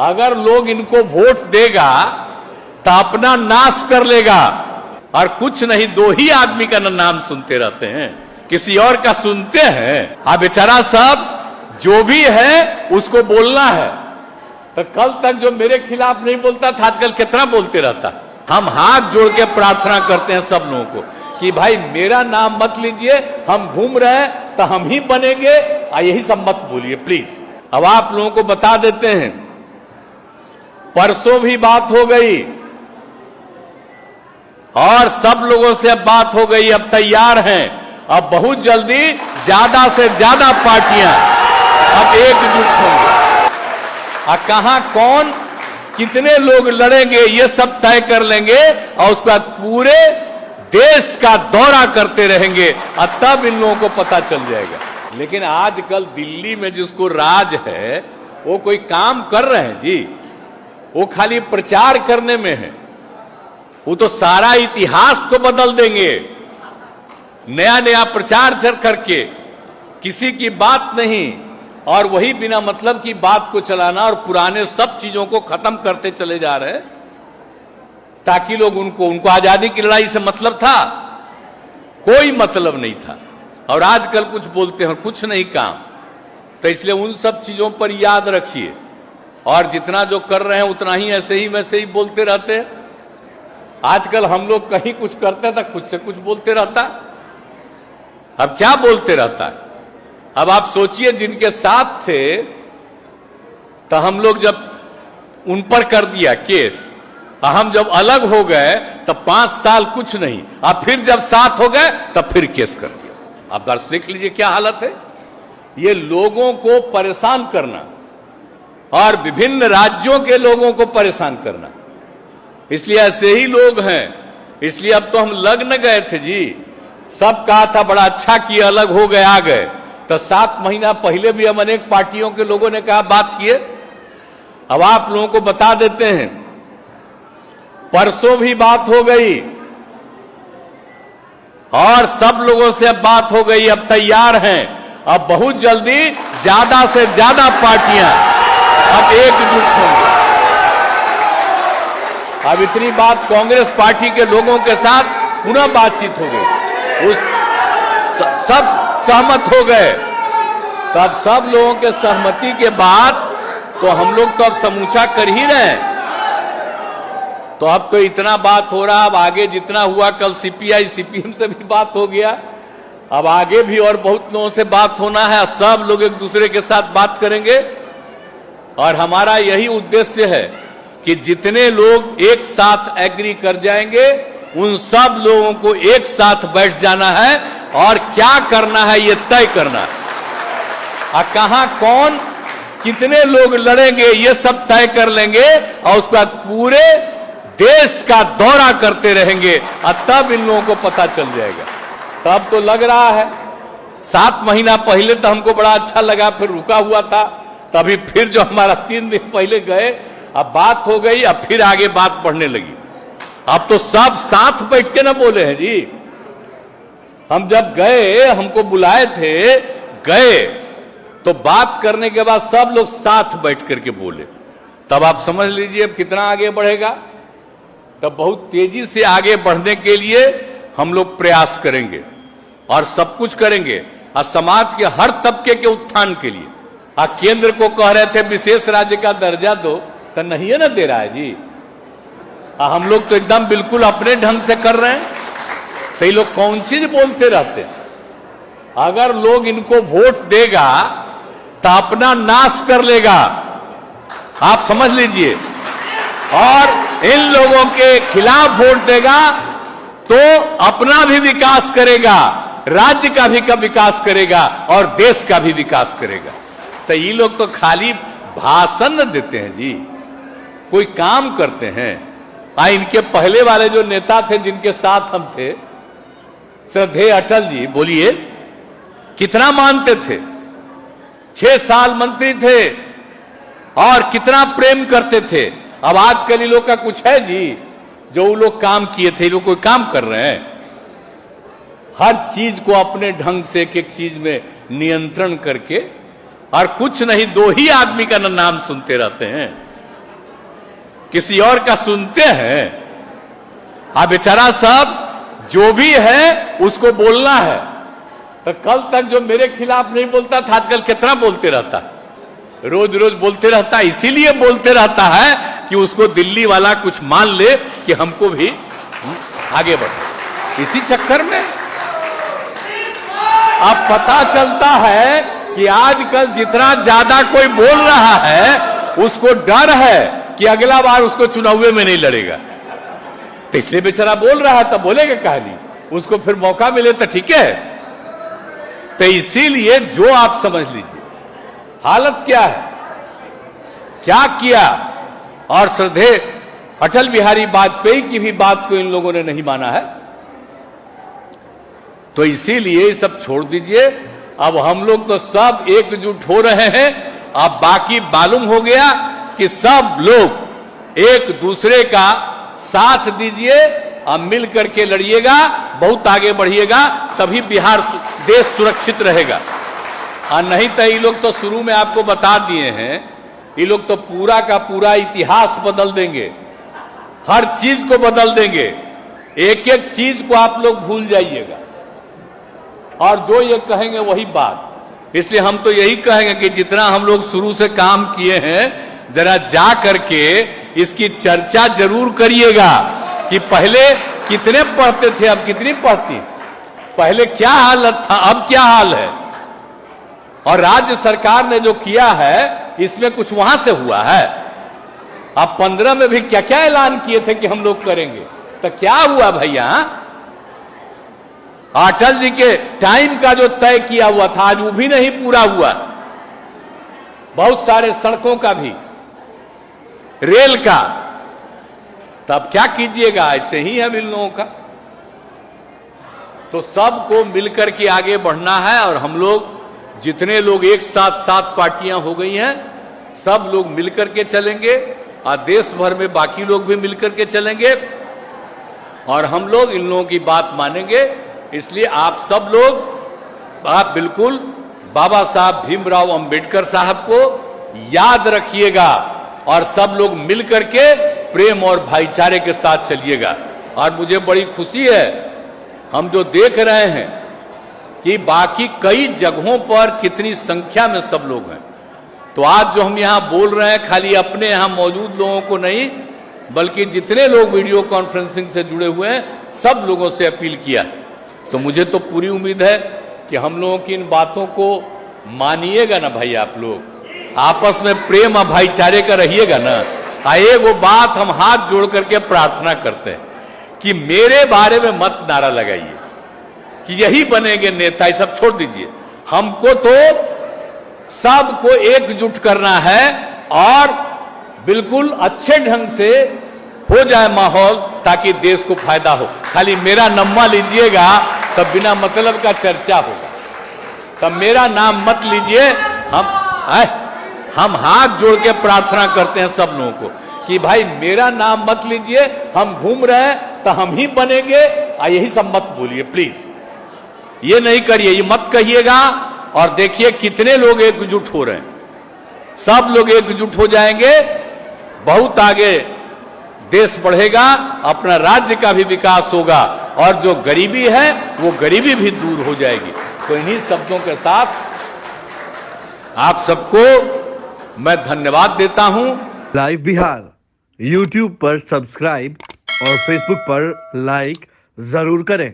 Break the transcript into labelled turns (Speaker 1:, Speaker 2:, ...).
Speaker 1: अगर लोग इनको वोट देगा तो अपना नाश कर लेगा। और कुछ नहीं, दो ही आदमी का नाम सुनते रहते हैं, किसी और का सुनते हैं। अब बेचारा साहब जो भी है उसको बोलना है। तो कल तक जो मेरे खिलाफ नहीं बोलता था, आजकल कितना बोलते रहता। हम हाथ जोड़ के प्रार्थना करते हैं सब लोगों को कि भाई मेरा नाम मत लीजिए, हम घूम रहे हैं तो हम ही बनेंगे, यही सब मत बोलिए प्लीज। अब आप लोगों को बता देते हैं, परसों भी बात हो गई और सब लोगों से अब बात हो गई, अब तैयार हैं। अब बहुत जल्दी ज्यादा से ज्यादा पार्टियां अब एकजुट होंगे। कहां कौन कितने लोग लड़ेंगे ये सब तय कर लेंगे और उसके बाद पूरे देश का दौरा करते रहेंगे और तब इन लोगों को पता चल जाएगा। लेकिन आजकल दिल्ली में जिसको राज है वो कोई काम कर रहे हैं जी, वो खाली प्रचार करने में है। वो तो सारा इतिहास को बदल देंगे, नया नया प्रचार करके, किसी की बात नहीं, और वही बिना मतलब की बात को चलाना और पुराने सब चीजों को खत्म करते चले जा रहे, ताकि लोग उनको आजादी की लड़ाई से मतलब था, कोई मतलब नहीं था। और आजकल कुछ बोलते हैं कुछ नहीं काम। तो इसलिए उन सब चीजों पर याद रखिए, और जितना जो कर रहे हैं उतना ही ऐसे ही वैसे ही बोलते रहते हैं। आजकल हम लोग कहीं कुछ करते हैं तो कुछ से कुछ बोलते रहता। अब क्या बोलते रहता है? अब आप सोचिए, जिनके साथ थे तो हम लोग जब उन पर कर दिया केस, हम जब अलग हो गए तो 5 साल कुछ नहीं, अब फिर जब साथ हो गए तब फिर केस कर दिया। आप दर्शक देख लीजिए क्या हालत है। ये लोगों को परेशान करना और विभिन्न राज्यों के लोगों को परेशान करना, इसलिए ऐसे ही लोग हैं। इसलिए अब तो हम लग न गए थे जी, सब कहा था बड़ा अच्छा किया, अलग हो गए, आ गए। तो 7 महीना पहले भी हम अनेक पार्टियों के लोगों ने कहा बात किए। अब आप लोगों को बता देते हैं, परसों भी बात हो गई और सब लोगों से अब बात हो गई, अब तैयार हैं। अब बहुत जल्दी ज्यादा से ज्यादा पार्टियां अब एकजुट होंगी। अब इतनी बात कांग्रेस पार्टी के लोगों के साथ पुनः बातचीत हो गई, उस सब सहमत हो गए। तो अब सब लोगों के सहमति के बाद तो हम लोग तो अब समूचा कर ही रहे हैं। तो अब तो इतना बात हो रहा, अब आगे जितना हुआ, कल सीपीआई सीपीएम से भी बात हो गया, अब आगे भी और बहुत लोगों से बात होना है। सब लोग एक दूसरे के साथ बात करेंगे और हमारा यही उद्देश्य है कि जितने लोग एक साथ एग्री कर जाएंगे उन सब लोगों को एक साथ बैठ जाना है और क्या करना है ये तय करना है। कहां कौन कितने लोग लड़ेंगे ये सब तय कर लेंगे और उसके बाद पूरे देश का दौरा करते रहेंगे और तब इन लोगों को पता चल जाएगा। तब तो लग रहा है 7 महीना पहले तो हमको बड़ा अच्छा लगा, फिर रुका हुआ था, तभी फिर जो हमारा 3 दिन पहले गए, अब बात हो गई, अब फिर आगे बात बढ़ने लगी। अब तो सब साथ बैठ के ना बोले हैं जी। हम जब गए, हमको बुलाए थे, गए तो बात करने के बाद सब लोग साथ बैठ करके बोले। तब आप समझ लीजिए अब कितना आगे बढ़ेगा। तब बहुत तेजी से आगे बढ़ने के लिए हम लोग प्रयास करेंगे और सब कुछ करेंगे, और समाज के हर तबके के उत्थान के लिए। केंद्र को कह रहे थे विशेष राज्य का दर्जा दो, तो नहीं है ना दे रहा है जी। हम लोग तो एकदम बिल्कुल अपने ढंग से कर रहे हैं। तो ये लोग कौन चीज बोलते रहते हैं। अगर लोग इनको वोट देगा तो अपना नाश कर लेगा, आप समझ लीजिए, और इन लोगों के खिलाफ वोट देगा तो अपना भी विकास करेगा, राज्य का भी विकास करेगा और देश का भी विकास करेगा। तो ये लोग तो खाली भाषण देते हैं जी, कोई काम करते हैं। इनके पहले वाले जो नेता थे जिनके साथ हम थे, श्रद्धेय अटल जी, बोलिए कितना मानते थे, 6 साल मंत्री थे और कितना प्रेम करते थे। अब आजकल ये लोग का कुछ है जी जो वो लोग काम किए थे, ये लोग कोई काम कर रहे हैं। हर चीज को अपने ढंग से एक एक चीज में नियंत्रण करके, और कुछ नहीं, 2 ही आदमी का नाम सुनते रहते हैं, किसी और का सुनते हैं? आप बेचारा साहब जो भी है उसको बोलना है। तो कल तक जो मेरे खिलाफ नहीं बोलता था, आजकल कितना बोलते रहता है, रोज रोज बोलते रहता है। इसीलिए बोलते रहता है कि उसको दिल्ली वाला कुछ मान ले कि हमको भी आगे बढ़े। इसी चक्कर में अब पता चलता है कि आजकल जितना ज्यादा कोई बोल रहा है उसको डर है कि अगला बार उसको चुनाव में नहीं लड़ेगा। तो इसलिए बेचारा बोल रहा है, तो बोलेगा कहानी, उसको फिर मौका मिले तो ठीक है। तो इसीलिए जो आप समझ लीजिए हालत क्या है, क्या किया। और श्रद्धेय अटल बिहारी वाजपेयी की भी बात को इन लोगों ने नहीं माना है। तो इसीलिए सब छोड़ दीजिए। अब हम लोग तो सब एकजुट हो रहे हैं। अब बाकी मालूम हो गया कि सब लोग एक दूसरे का साथ दीजिए, अब मिल करके लड़िएगा, बहुत आगे बढ़िएगा, तभी बिहार देश सुरक्षित रहेगा। और नहीं तो ये लोग तो शुरू में आपको बता दिए हैं, ये लोग तो पूरा का पूरा इतिहास बदल देंगे, हर चीज को बदल देंगे, एक एक चीज को आप लोग भूल जाइएगा और जो ये कहेंगे वही बात। इसलिए हम तो यही कहेंगे कि जितना हम लोग शुरू से काम किए हैं, जरा जा करके इसकी चर्चा जरूर करिएगा कि पहले कितने पढ़ते थे, अब कितनी पढ़ती, पहले क्या हालत था, अब क्या हाल है। और राज्य सरकार ने जो किया है इसमें कुछ वहां से हुआ है। अब 15 में भी क्या क्या ऐलान किए थे कि हम लोग करेंगे, तो क्या हुआ भैया? अटल जी के टाइम का जो तय किया हुआ था आज वो भी नहीं पूरा हुआ। बहुत सारे सड़कों का भी, रेल का, तब क्या कीजिएगा? ऐसे ही है इन लोगों का। तो सबको मिलकर के आगे बढ़ना है। और हम लोग जितने लोग एक साथ 7 पार्टियां हो गई हैं, सब लोग मिलकर के चलेंगे और देश भर में बाकी लोग भी मिलकर के चलेंगे और हम लोग इन लोगों की बात मानेंगे। इसलिए आप सब लोग आप बिल्कुल बाबा साहब भीमराव अंबेडकर साहब को याद रखिएगा और सब लोग मिलकर के प्रेम और भाईचारे के साथ चलिएगा। और मुझे बड़ी खुशी है, हम जो देख रहे हैं कि बाकी कई जगहों पर कितनी संख्या में सब लोग हैं। तो आज जो हम यहां बोल रहे हैं खाली अपने यहां मौजूद लोगों को नहीं, बल्कि जितने लोग वीडियो कॉन्फ्रेंसिंग से जुड़े हुए हैं सब लोगों से अपील किया। तो मुझे तो पूरी उम्मीद है कि हम लोगों की इन बातों को मानिएगा ना भाई, आप लोग आपस में प्रेम और भाईचारे का रहिएगा ना। आए वो बात हम हाथ जोड़ करके प्रार्थना करते हैं कि मेरे बारे में मत नारा लगाइए कि यही बनेंगे नेता, ये सब छोड़ दीजिए। हमको तो सबको एकजुट करना है और बिल्कुल अच्छे ढंग से हो जाए माहौल ताकि देश को फायदा हो। खाली मेरा नम्मा लीजिएगा तब बिना मतलब का चर्चा होगा, तब मेरा नाम मत लीजिए। हम हाथ जोड़ के प्रार्थना करते हैं सब लोगों को कि भाई मेरा नाम मत लीजिए, हम घूम रहे हैं तो हम ही बनेंगे, यही सब मत बोलिए प्लीज, ये नहीं करिए, ये मत कहिएगा। और देखिए कितने लोग एकजुट हो रहे हैं, सब लोग एकजुट हो जाएंगे, बहुत आगे देश बढ़ेगा, अपना राज्य का भी विकास होगा और जो गरीबी है वो गरीबी भी दूर हो जाएगी। तो इन्हीं शब्दों के साथ आप सबको मैं धन्यवाद देता हूं।
Speaker 2: लाइव बिहार YouTube पर सब्सक्राइब और Facebook पर लाइक जरूर करें।